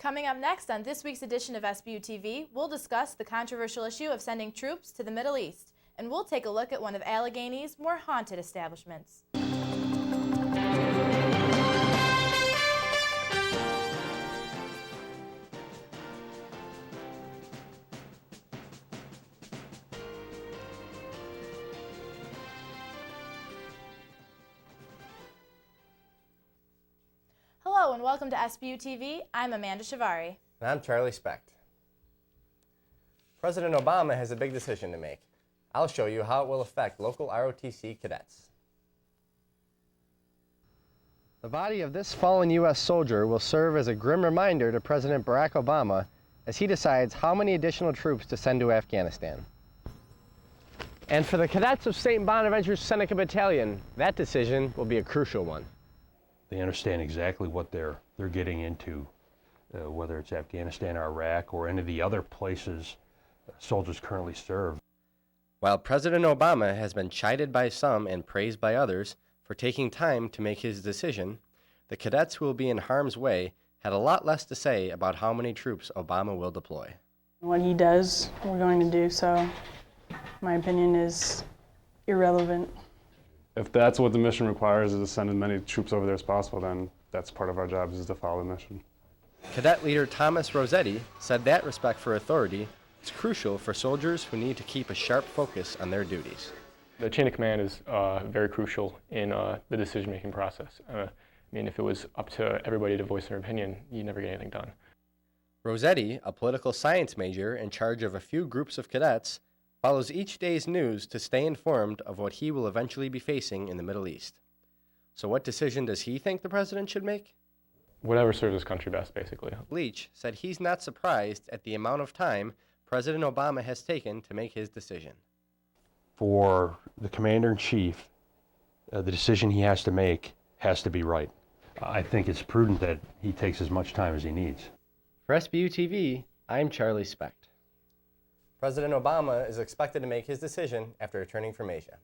Coming up next on this week's edition of Sbu TV, we'll discuss the controversial issue of sending troops to the Middle East, and we'll take a look at one of Allegany's more haunted establishments. Hello and welcome to Sbu TV. I'm Amanda Ciavarri. And I'm Charlie Specht. President Obama has a big decision to make. I'll show you how it will affect local ROTC cadets. The body of this fallen U.S. soldier will serve as a grim reminder to President Barack Obama as he decides how many additional troops to send to Afghanistan. And for the cadets of St. Bonaventure's Seneca Battalion, that decision will be a crucial one. They understand exactly what they're getting into, whether it's Afghanistan or Iraq or any of the other places soldiers currently serve. While President Obama has been chided by some and praised by others for taking time to make his decision, the cadets who will be in harm's way had a lot less to say about how many troops Obama will deploy. What he does, we're going to do, so my opinion is irrelevant. If that's what the mission requires, is to send as many troops over there as possible, then that's part of our job, is to follow the mission. Cadet leader Thomas Rosetti said that respect for authority is crucial for soldiers who need to keep a sharp focus on their duties. The chain of command is very crucial in the decision-making process. I mean, if it was up to everybody to voice their opinion, you'd never get anything done. Rosetti, a political science major in charge of a few groups of cadets, follows each day's news to stay informed of what he will eventually be facing in the Middle East. So what decision does he think the president should make? Whatever serves his country best, basically. Leitch said he's not surprised at the amount of time President Obama has taken to make his decision. For the commander-in-chief, the decision he has to make has to be right. I think it's prudent that he takes as much time as he needs. For Sbu TV, I'm Charlie Specht. President Obama is expected to make his decision after returning from Asia.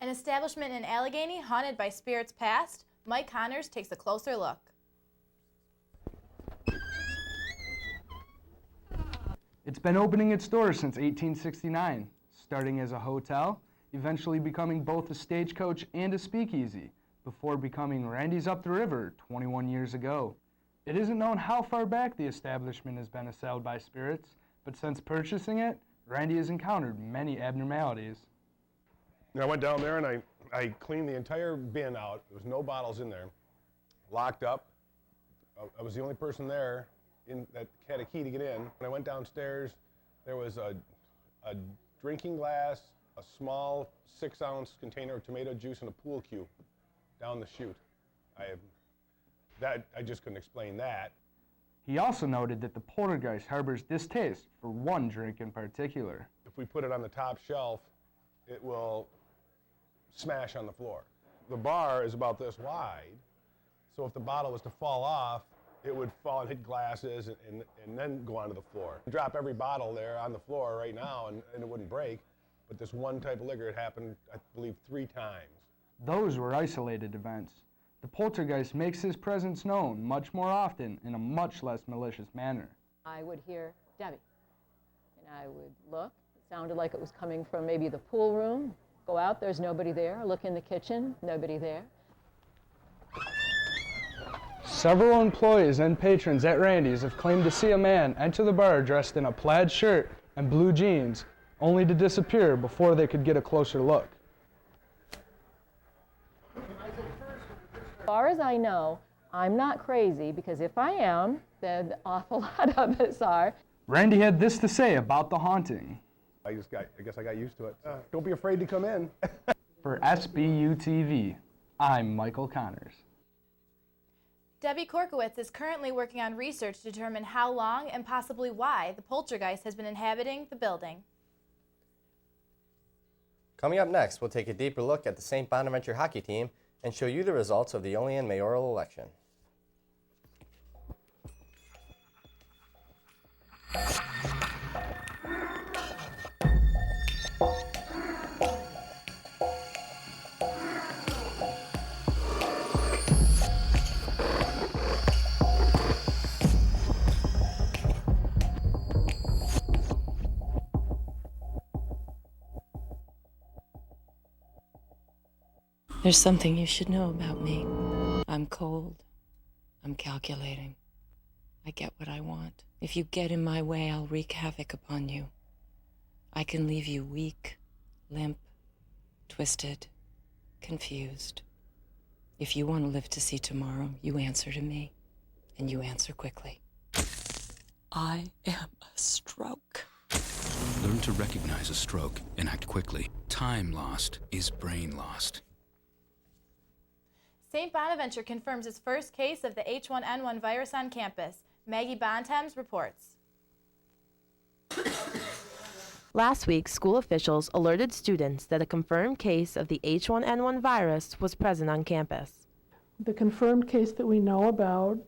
An establishment in Allegany haunted by spirits past, Mike Connors takes a closer look. It's been opening its doors since 1869, starting as a hotel, eventually becoming both a stagecoach and a speakeasy, before becoming Randy's up the river 21 years ago. It isn't known how far back the establishment has been assailed by spirits, but since purchasing it, Randy has encountered many abnormalities. I went down there and I cleaned the entire bin out. There was no bottles in there. Locked up. I was the only person there that had a key to get in. When I went downstairs, there was a drinking glass, a small 6-ounce container of tomato juice, and a pool cue down the chute. I just couldn't explain that. He also noted that the poltergeist harbors distaste for one drink in particular. If we put it on the top shelf, it will smash on the floor. The bar is about this wide, so if the bottle was to fall off, it would fall and hit glasses and then go onto the floor. Drop every bottle there on the floor right now and it wouldn't break, but this one type of liquor, it happened, I believe, 3 times. Those were isolated events. The poltergeist makes his presence known much more often in a much less malicious manner. I would hear Debbie, and I would look. It sounded like it was coming from maybe the pool room. Go out, there's nobody there. Look in the kitchen, nobody there. Several employees and patrons at Randy's have claimed to see a man enter the bar dressed in a plaid shirt and blue jeans, only to disappear before they could get a closer look. As far as I know, I'm not crazy, because if I am, then an awful lot of us are. Randy had this to say about the haunting. I guess I got used to it. Don't be afraid to come in. For Sbu TV, I'm Michael Connors. Debbie Korkowicz is currently working on research to determine how long and possibly why the poltergeist has been inhabiting the building. Coming up next, we'll take a deeper look at the St. Bonaventure hockey team and show you the results of the Olean mayoral election. There's something you should know about me. I'm cold. I'm calculating. I get what I want. If you get in my way, I'll wreak havoc upon you. I can leave you weak, limp, twisted, confused. If you want to live to see tomorrow, you answer to me, and you answer quickly. I am a stroke. Learn to recognize a stroke and act quickly. Time lost is brain lost. St. Bonaventure confirms its first case of the H1N1 virus on campus. Maggie Bontemps reports. Last week, school officials alerted students that a confirmed case of the H1N1 virus was present on campus. The confirmed case that we know about,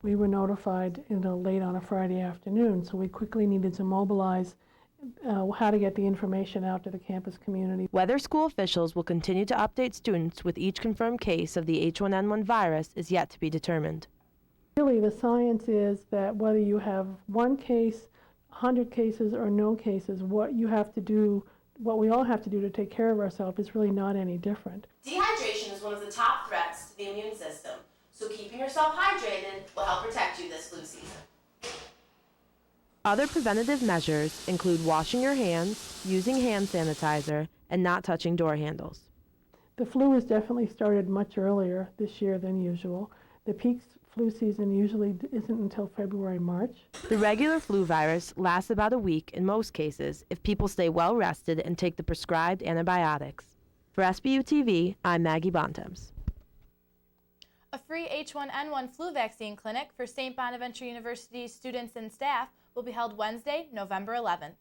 we were notified late on a Friday afternoon, so we quickly needed to mobilize how to get the information out to the campus community. Whether school officials will continue to update students with each confirmed case of the H1N1 virus is yet to be determined. Really, the science is that whether you have one case, 100 cases, or no cases, what we all have to do to take care of ourselves is really not any different. Dehydration is one of the top threats to the immune system, so keeping yourself hydrated will help protect you this flu season. Other preventative measures include washing your hands, using hand sanitizer, and not touching door handles. The flu has definitely started much earlier this year than usual. The peak flu season usually isn't until February, March. The regular flu virus lasts about a week in most cases if people stay well rested and take the prescribed antibiotics. For Sbu TV, I'm Maggie Bontemps. A free H1N1 flu vaccine clinic for St. Bonaventure University students and staff will be held Wednesday, November 11th.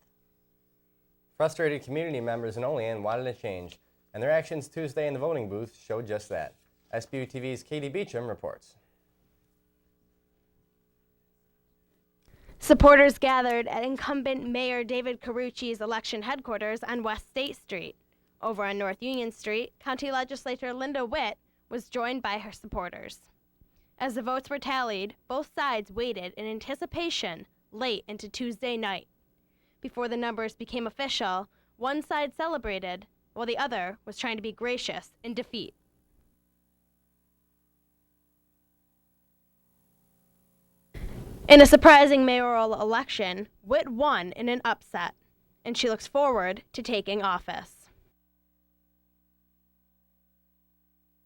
Frustrated community members in Olean wanted a change, and their actions Tuesday in the voting booth showed just that. Sbu TV's Katie Beacham reports. Supporters gathered at incumbent Mayor David Carucci's election headquarters on West State Street. Over on North Union Street, County Legislator Linda Witte was joined by her supporters. As the votes were tallied, both sides waited in anticipation late into Tuesday night. Before the numbers became official, one side celebrated, while the other was trying to be gracious in defeat. In a surprising mayoral election, Witte won in an upset, and she looks forward to taking office.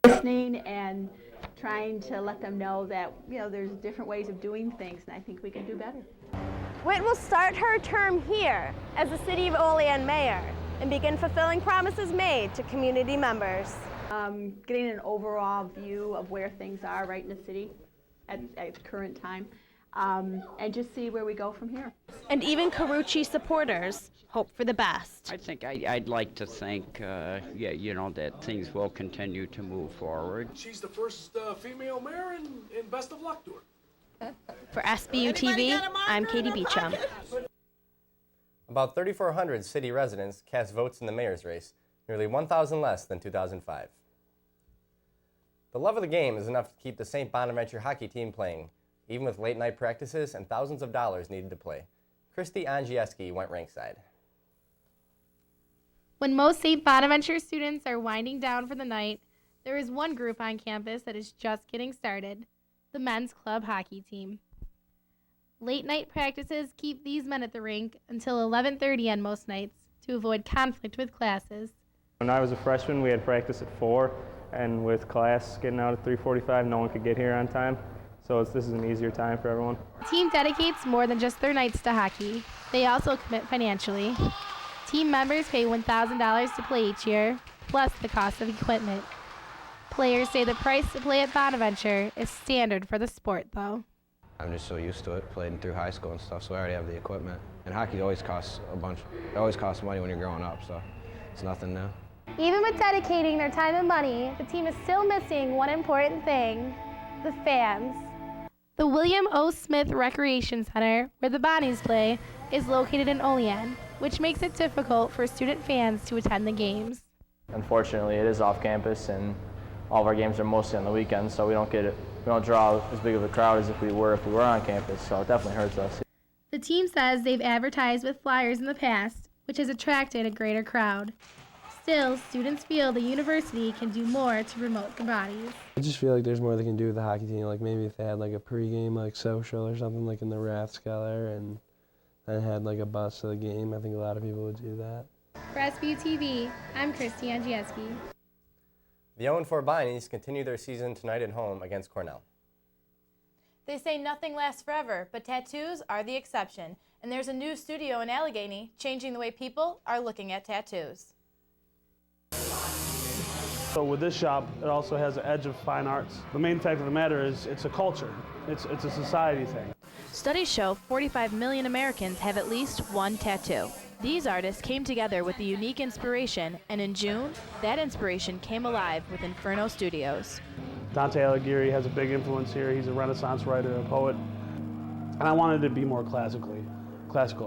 Listening and trying to let them know that, there's different ways of doing things, and I think we can do better. Witte will start her term here as the City of Olean mayor and begin fulfilling promises made to community members. Getting an overall view of where things are right in the city at the current time, and just see where we go from here. And even Carucci supporters hope for the best. I think I'd like to think, that things will continue to move forward. She's the first female mayor, and best of luck to her. For Sbu TV, I'm Katie Beacham. About 3,400 city residents cast votes in the mayor's race, nearly 1,000 less than 2005. The love of the game is enough to keep the St. Bonaventure hockey team playing, even with late-night practices and thousands of dollars needed to play. Christy Andrzejewski went rinkside. When most St. Bonaventure students are winding down for the night, there is one group on campus that is just getting started, the men's club hockey team. Late-night practices keep these men at the rink until 11:30 on most nights to avoid conflict with classes. When I was a freshman, we had practice at 4, and with class getting out at 3:45, no one could get here on time. So this is an easier time for everyone. The team dedicates more than just their nights to hockey. They also commit financially. Team members pay $1,000 to play each year, plus the cost of equipment. Players say the price to play at Bonaventure is standard for the sport, though. I'm just so used to it, playing through high school and stuff, so I already have the equipment. And hockey always costs a bunch. It always costs money when you're growing up, so it's nothing new. Even with dedicating their time and money, the team is still missing one important thing: the fans. The William O. Smith Recreation Center, where the Bonnies play, is located in Olean, which makes it difficult for student fans to attend the games. Unfortunately, it is off campus, and all of our games are mostly on the weekends, so we don't draw as big of a crowd as if we were on campus, so it definitely hurts us. The team says they've advertised with flyers in the past, which has attracted a greater crowd. Still, students feel the university can do more to promote the bodies. I just feel like there's more they can do with the hockey team. Like maybe if they had like a pregame like social or something like in the Rathskeller and then had like a bus to the game, I think a lot of people would do that. For Sbu TV, I'm Christy Andrzejewski-Men. The 0-4 Bonnies continue their season tonight at home against Cornell. They say nothing lasts forever, but tattoos are the exception. And there's a new studio in Alleghany changing the way people are looking at tattoos. So with this shop, it also has an edge of fine arts. The main fact of the matter is it's a culture. It's a society thing. Studies show 45 million Americans have at least one tattoo. These artists came together with a unique inspiration, and in June, that inspiration came alive with Inferno Studios. Dante Alighieri has a big influence here. He's a Renaissance writer, a poet. And I wanted it to be more classical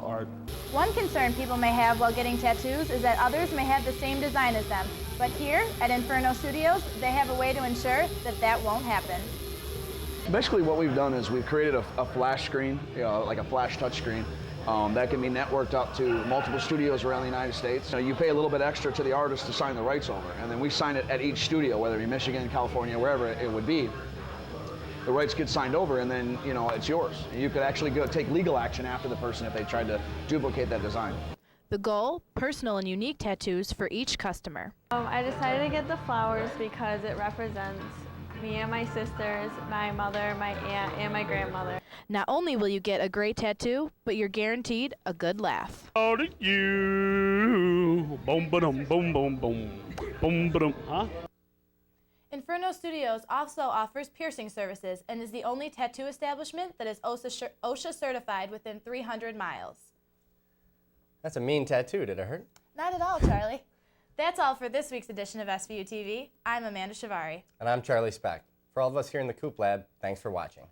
art. One concern people may have while getting tattoos is that others may have the same design as them. But here at Inferno Studios, they have a way to ensure that that won't happen. Basically what we've done is we've created a flash screen, like a flash touch screen, that can be networked up to multiple studios around the United States. You pay a little bit extra to the artist to sign the rights over, and then we sign it at each studio, whether it be Michigan, California, wherever it would be. The rights get signed over, and then it's yours. You could actually go take legal action after the person if they tried to duplicate that design. The goal, personal and unique tattoos for each customer. I decided to get the flowers because it represents me and my sisters, my mother, my aunt, and my grandmother. Not only will you get a great tattoo, but you're guaranteed a good laugh. How do you? Boom, boom, boom, boom, boom, boom, boom. Huh? Inferno Studios also offers piercing services and is the only tattoo establishment that is OSHA certified within 300 miles. That's a mean tattoo. Did it hurt? Not at all, Charlie. That's all for this week's edition of Sbu TV. I'm Amanda Ciavarri. And I'm Charlie Specht. For all of us here in the Coop Lab, thanks for watching.